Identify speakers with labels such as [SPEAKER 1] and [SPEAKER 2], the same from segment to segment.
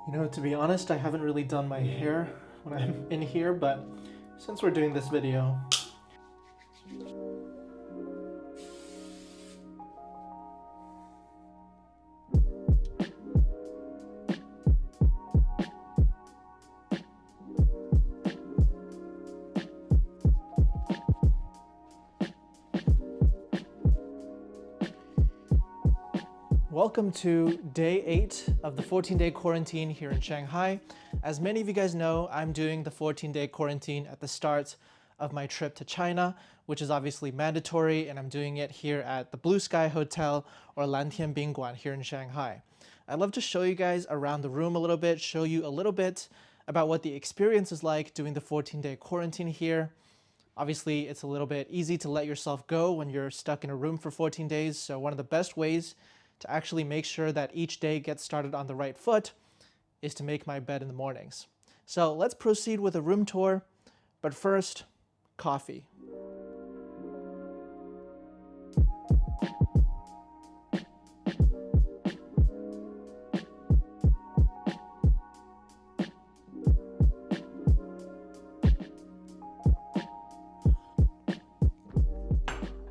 [SPEAKER 1] You know, to be honest, I haven't really done my hair when I'm in here, but since we're doing this video, welcome to day 8 of the 14-day quarantine here in Shanghai. As many of you guys know, I'm doing the 14-day quarantine at the start of my trip to China, which is obviously mandatory, and I'm doing it here at the Blue Sky Hotel or Lantian Bingguan here in Shanghai. I'd love to show you guys around the room a little bit, show you a little bit about what the experience is like doing the 14-day quarantine here. Obviously, it's a little bit easy to let yourself go when you're stuck in a room for 14 days, so one of the best ways to actually make sure that each day gets started on the right foot is to make my bed in the mornings. So let's proceed with a room tour, but first, coffee.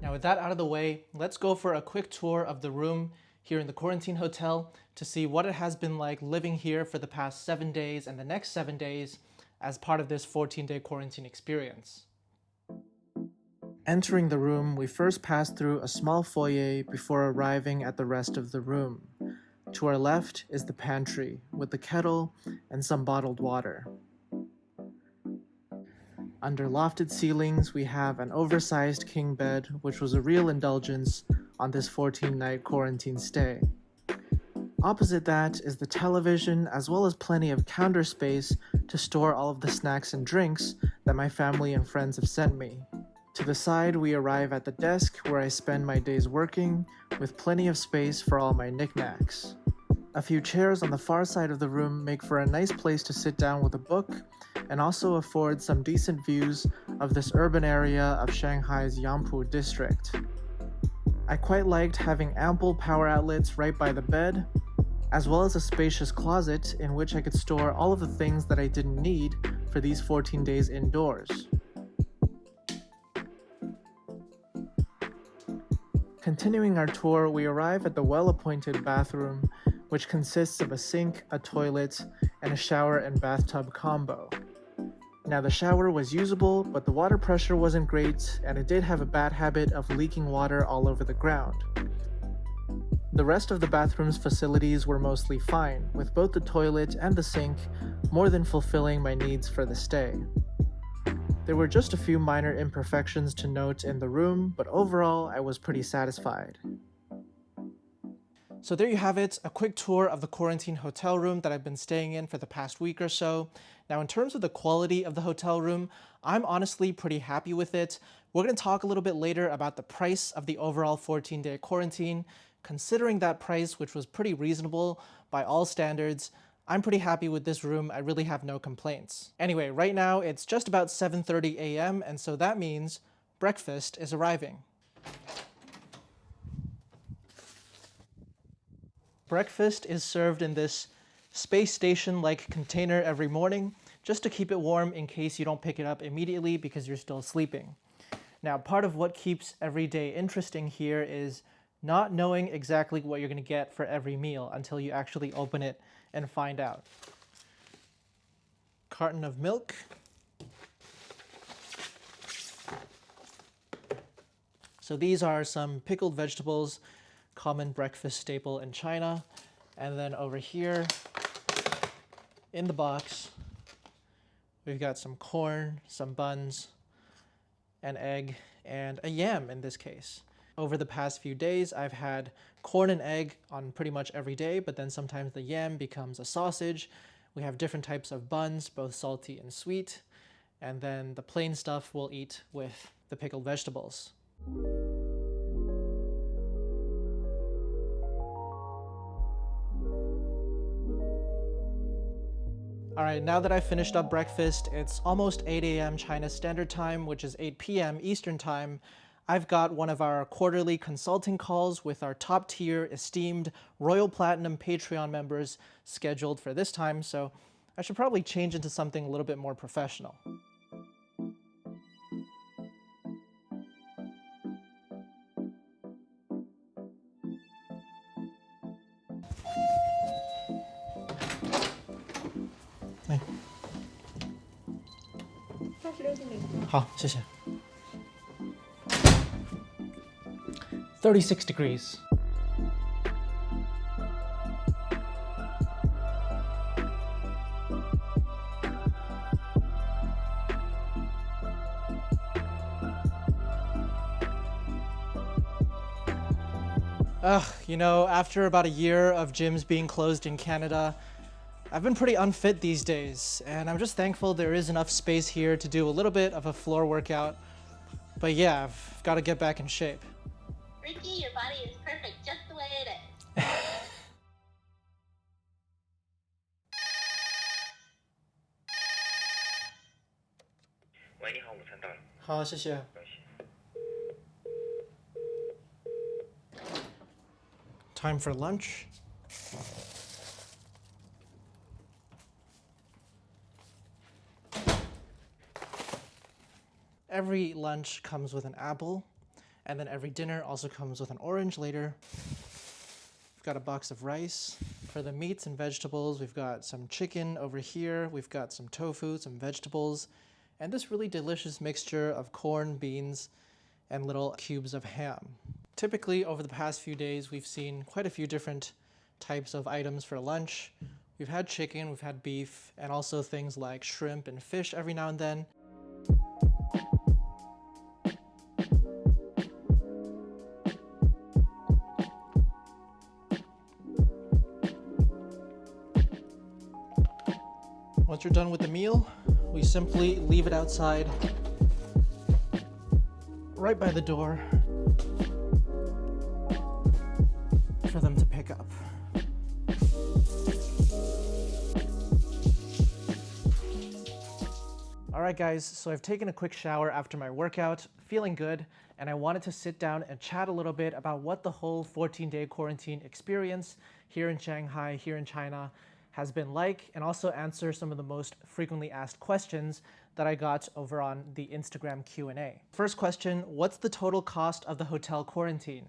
[SPEAKER 1] Now with that out of the way, let's go for a quick tour of the room here in the quarantine hotel to see what it has been like living here for the past 7 days and the next 7 days as part of this 14-day quarantine experience. Entering the room, we first passed through a small foyer before arriving at the rest of the room. To our left is the pantry with the kettle and some bottled water. Under lofted ceilings, we have an oversized king bed, which was a real indulgence on this 14-night quarantine stay. Opposite that is the television, as well as plenty of counter space to store all of the snacks and drinks that my family and friends have sent me. To the side, we arrive at the desk where I spend my days working, with plenty of space for all my knickknacks. A few chairs on the far side of the room make for a nice place to sit down with a book, and also afford some decent views of this urban area of Shanghai's Yangpu district. I quite liked having ample power outlets right by the bed, as well as a spacious closet in which I could store all of the things that I didn't need for these 14 days indoors. Continuing our tour, we arrive at the well-appointed bathroom, which consists of a sink, a toilet, and a shower and bathtub combo. Now the shower was usable, but the water pressure wasn't great, and it did have a bad habit of leaking water all over the ground. The rest of the bathroom's facilities were mostly fine, with both the toilet and the sink more than fulfilling my needs for the stay. There were just a few minor imperfections to note in the room, but overall I was pretty satisfied. So there you have it, a quick tour of the quarantine hotel room that I've been staying in for the past week or so. Now in terms of the quality of the hotel room, I'm honestly pretty happy with it. We're going to talk a little bit later about the price of the overall 14-day quarantine. Considering that price, which was pretty reasonable by all standards, I'm pretty happy with this room. I really have no complaints. Anyway, right now it's just about 7:30 a.m. and so that means breakfast is arriving. Breakfast is served in this space station-like container every morning, just to keep it warm in case you don't pick it up immediately because you're still sleeping. Now, part of what keeps every day interesting here is not knowing exactly what you're going to get for every meal until you actually open it and find out. Carton of milk. So these are some pickled vegetables, common breakfast staple in China. And then over here in the box, we've got some corn, some buns, an egg, and a yam in this case. Over the past few days, I've had corn and egg on pretty much every day, but then sometimes the yam becomes a sausage. We have different types of buns, both salty and sweet. And then the plain stuff we'll eat with the pickled vegetables. All right, now that I've finished up breakfast, it's almost 8 a.m. China Standard Time, which is 8 p.m. Eastern Time. I've got one of our quarterly consulting calls with our top tier, esteemed Royal Platinum Patreon members scheduled for this time, so I should probably change into something a little bit more professional. Hey. 好，谢谢。36 degrees. You know, after about a year of gyms being closed in Canada, I've been pretty unfit these days, and I'm just thankful there is enough space here to do a little bit of a floor workout. But yeah, I've got to get back in shape.
[SPEAKER 2] Ricky, your body is perfect just the way it is.
[SPEAKER 3] 喂，你好，午餐到了。
[SPEAKER 1] 好，谢谢。Time for lunch. Every lunch comes with an apple, and then every dinner also comes with an orange later. We've got a box of rice. For the meats and vegetables, we've got some chicken over here, we've got some tofu, some vegetables, and this really delicious mixture of corn, beans, and little cubes of ham. Typically, over the past few days, we've seen quite a few different types of items for lunch. We've had chicken, we've had beef, and also things like shrimp and fish every now and then. Once you're done with the meal, we simply leave it outside, right by the door, for them to pick up. Alright guys, so I've taken a quick shower after my workout, feeling good, and I wanted to sit down and chat a little bit about what the whole 14-day quarantine experience here in Shanghai, here in China, has been like, and also answer some of the most frequently asked questions that I got over on the Instagram Q&A. First question, what's the total cost of the hotel quarantine?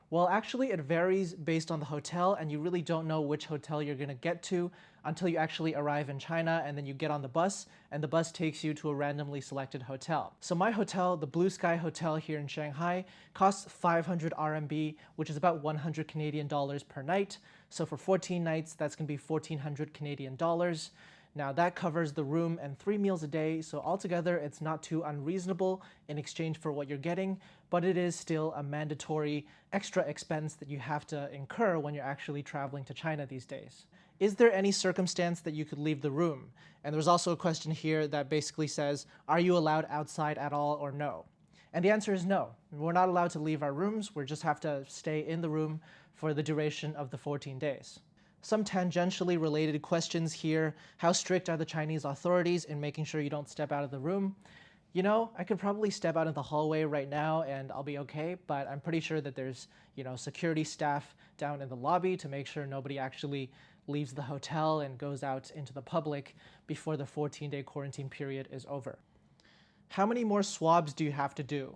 [SPEAKER 1] Well, actually it varies based on the hotel, and you really don't know which hotel you're gonna get to until you actually arrive in China, and then you get on the bus, and the bus takes you to a randomly selected hotel. So my hotel, the Blue Sky Hotel here in Shanghai, costs 500 RMB, which is about 100 Canadian dollars per night. So for 14 nights, that's gonna be 1,400 Canadian dollars. Now that covers the room and 3 meals a day, so altogether it's not too unreasonable in exchange for what you're getting, but it is still a mandatory extra expense that you have to incur when you're actually traveling to China these days. Is there any circumstance that you could leave the room? And there's also a question here that basically says, are you allowed outside at all or no? And the answer is no. We're not allowed to leave our rooms, we just have to stay in the room for the duration of the 14 days. Some tangentially related questions here. How strict are the Chinese authorities in making sure you don't step out of the room? You know, I could probably step out in the hallway right now and I'll be okay, but I'm pretty sure that there's, security staff down in the lobby to make sure nobody actually leaves the hotel and goes out into the public before the 14-day quarantine period is over. How many more swabs do you have to do?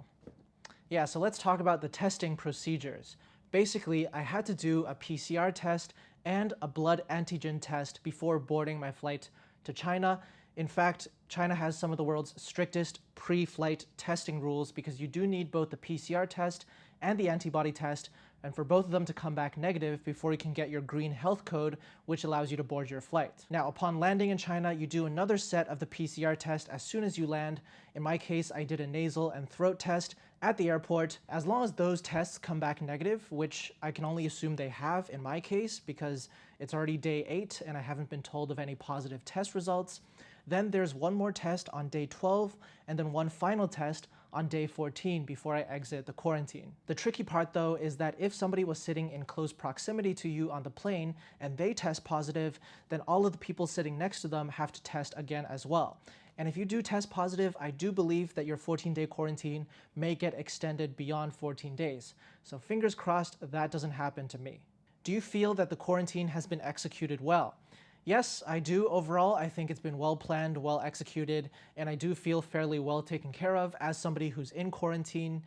[SPEAKER 1] Yeah, so let's talk about the testing procedures. Basically, I had to do a PCR test and a blood antigen test before boarding my flight to China. In fact, China has some of the world's strictest pre-flight testing rules because you do need both the PCR test and the antibody test, and for both of them to come back negative before you can get your green health code, which allows you to board your flight. Now, upon landing in China, you do another set of the PCR test as soon as you land. In my case, I did a nasal and throat test at the airport. As long as those tests come back negative, which I can only assume they have in my case because it's already day 8 and I haven't been told of any positive test results, Then there's one more test on day 12, and then one final test on day 14 before I exit the quarantine. The tricky part though is that if somebody was sitting in close proximity to you on the plane and they test positive, then all of the people sitting next to them have to test again as well. And if you do test positive, I do believe that your 14-day quarantine may get extended beyond 14 days. So fingers crossed that doesn't happen to me. Do you feel that the quarantine has been executed well? Yes, I do. Overall, I think it's been well planned, well executed, and I do feel fairly well taken care of as somebody who's in quarantine.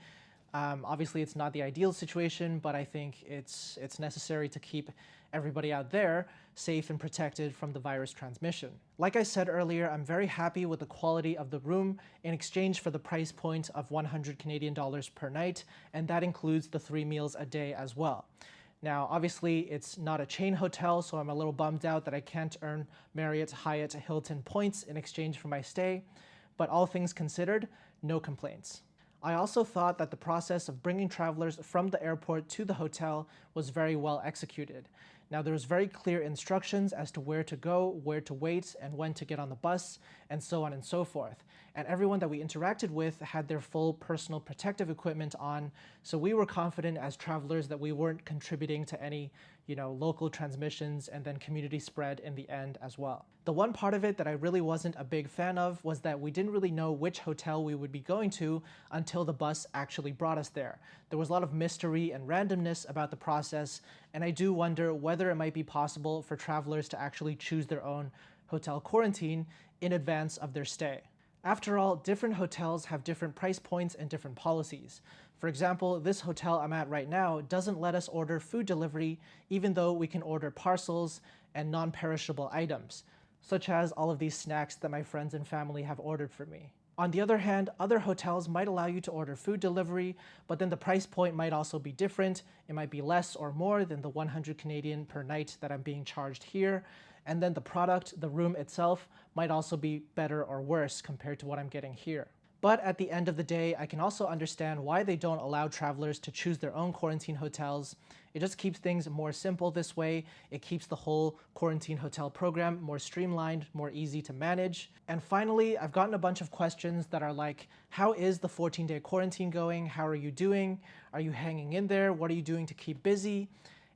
[SPEAKER 1] Obviously, it's not the ideal situation, but I think it's necessary to keep everybody out there safe and protected from the virus transmission. Like I said earlier, I'm very happy with the quality of the room in exchange for the price point of 100 Canadian dollars per night, and that includes the 3 meals a day as well. Now, obviously, it's not a chain hotel, so I'm a little bummed out that I can't earn Marriott, Hyatt, Hilton points in exchange for my stay, but all things considered, no complaints. I also thought that the process of bringing travelers from the airport to the hotel was very well executed. Now, there was very clear instructions as to where to go, where to wait, and when to get on the bus, and so on and so forth. And everyone that we interacted with had their full personal protective equipment on, so we were confident as travelers that we weren't contributing to any, local transmissions and then community spread in the end as well. The one part of it that I really wasn't a big fan of was that we didn't really know which hotel we would be going to until the bus actually brought us there. There was a lot of mystery and randomness about the process, and I do wonder whether it might be possible for travelers to actually choose their own hotel quarantine in advance of their stay. After all, different hotels have different price points and different policies. For example, this hotel I'm at right now doesn't let us order food delivery, even though we can order parcels and non-perishable items, such as all of these snacks that my friends and family have ordered for me. On the other hand, other hotels might allow you to order food delivery, but then the price point might also be different. It might be less or more than the 100 Canadian per night that I'm being charged here. And then the product, the room itself, might also be better or worse compared to what I'm getting here. But at the end of the day, I can also understand why they don't allow travelers to choose their own quarantine hotels. It just keeps things more simple this way. It keeps the whole quarantine hotel program more streamlined, more easy to manage. And finally, I've gotten a bunch of questions that are like, how is the 14-day quarantine going? How are you doing? Are you hanging in there? What are you doing to keep busy?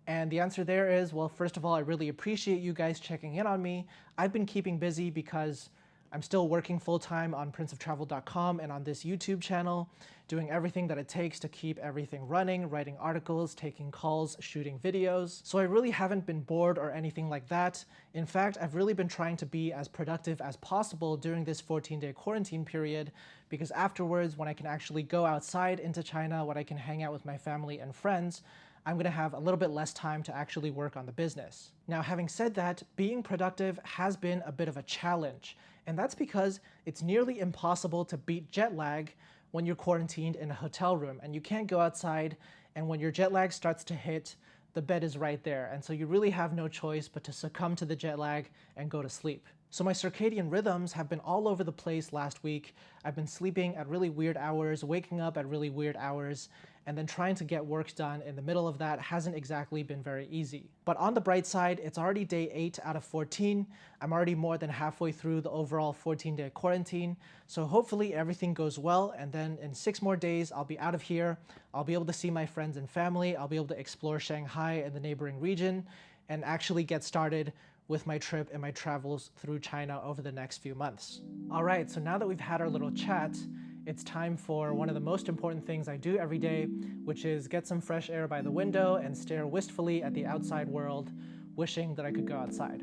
[SPEAKER 1] And the answer there is, well, first of all, I really appreciate you guys checking in on me. I've been keeping busy because I'm still working full-time on princeoftravel.com and on this YouTube channel, doing everything that it takes to keep everything running, writing articles, taking calls, shooting videos. So I really haven't been bored or anything like that. In fact, I've really been trying to be as productive as possible during this 14-day quarantine period, because afterwards, when I can actually go outside into China, when I can hang out with my family and friends, I'm gonna have a little bit less time to actually work on the business. Now, having said that, being productive has been a bit of a challenge, and that's because it's nearly impossible to beat jet lag when you're quarantined in a hotel room and you can't go outside, and when your jet lag starts to hit, the bed is right there, and so you really have no choice but to succumb to the jet lag and go to sleep. So my circadian rhythms have been all over the place last week. I've been sleeping at really weird hours, waking up at really weird hours, and then trying to get work done in the middle of that hasn't exactly been very easy. But on the bright side, it's already day 8 out of 14. I'm already more than halfway through the overall 14-day quarantine, so hopefully everything goes well, and then in 6 more days, I'll be out of here. I'll be able to see my friends and family. I'll be able to explore Shanghai and the neighboring region, and actually get started with my trip and my travels through China over the next few months. All right, so now that we've had our little chat, it's time for one of the most important things I do every day, which is get some fresh air by the window and stare wistfully at the outside world, wishing that I could go outside.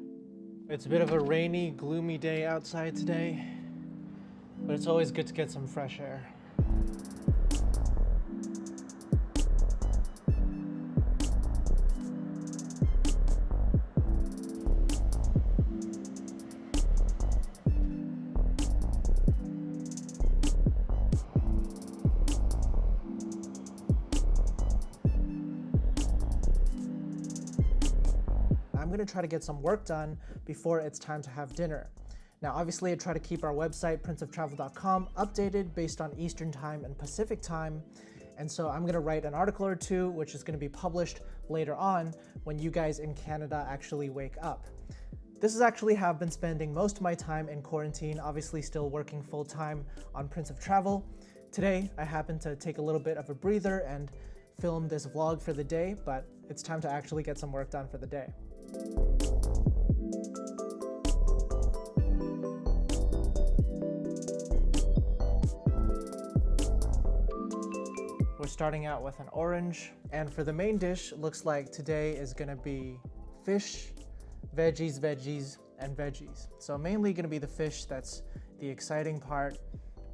[SPEAKER 1] It's a bit of a rainy, gloomy day outside today, but it's always good to get some fresh air. I'm gonna try to get some work done before it's time to have dinner. Now, obviously, I try to keep our website, princeoftravel.com, updated based on Eastern Time and Pacific Time. And so I'm gonna write an article or two, which is gonna be published later on when you guys in Canada actually wake up. This is actually how I've been spending most of my time in quarantine, obviously still working full-time on Prince of Travel. Today, I happened to take a little bit of a breather and film this vlog for the day, but it's time to actually get some work done for the day. We're starting out with an orange, and for the main dish, it looks like today is gonna be fish, veggies, and veggies. So mainly gonna be the fish that's the exciting part,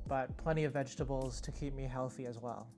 [SPEAKER 1] but plenty of vegetables to keep me healthy as well.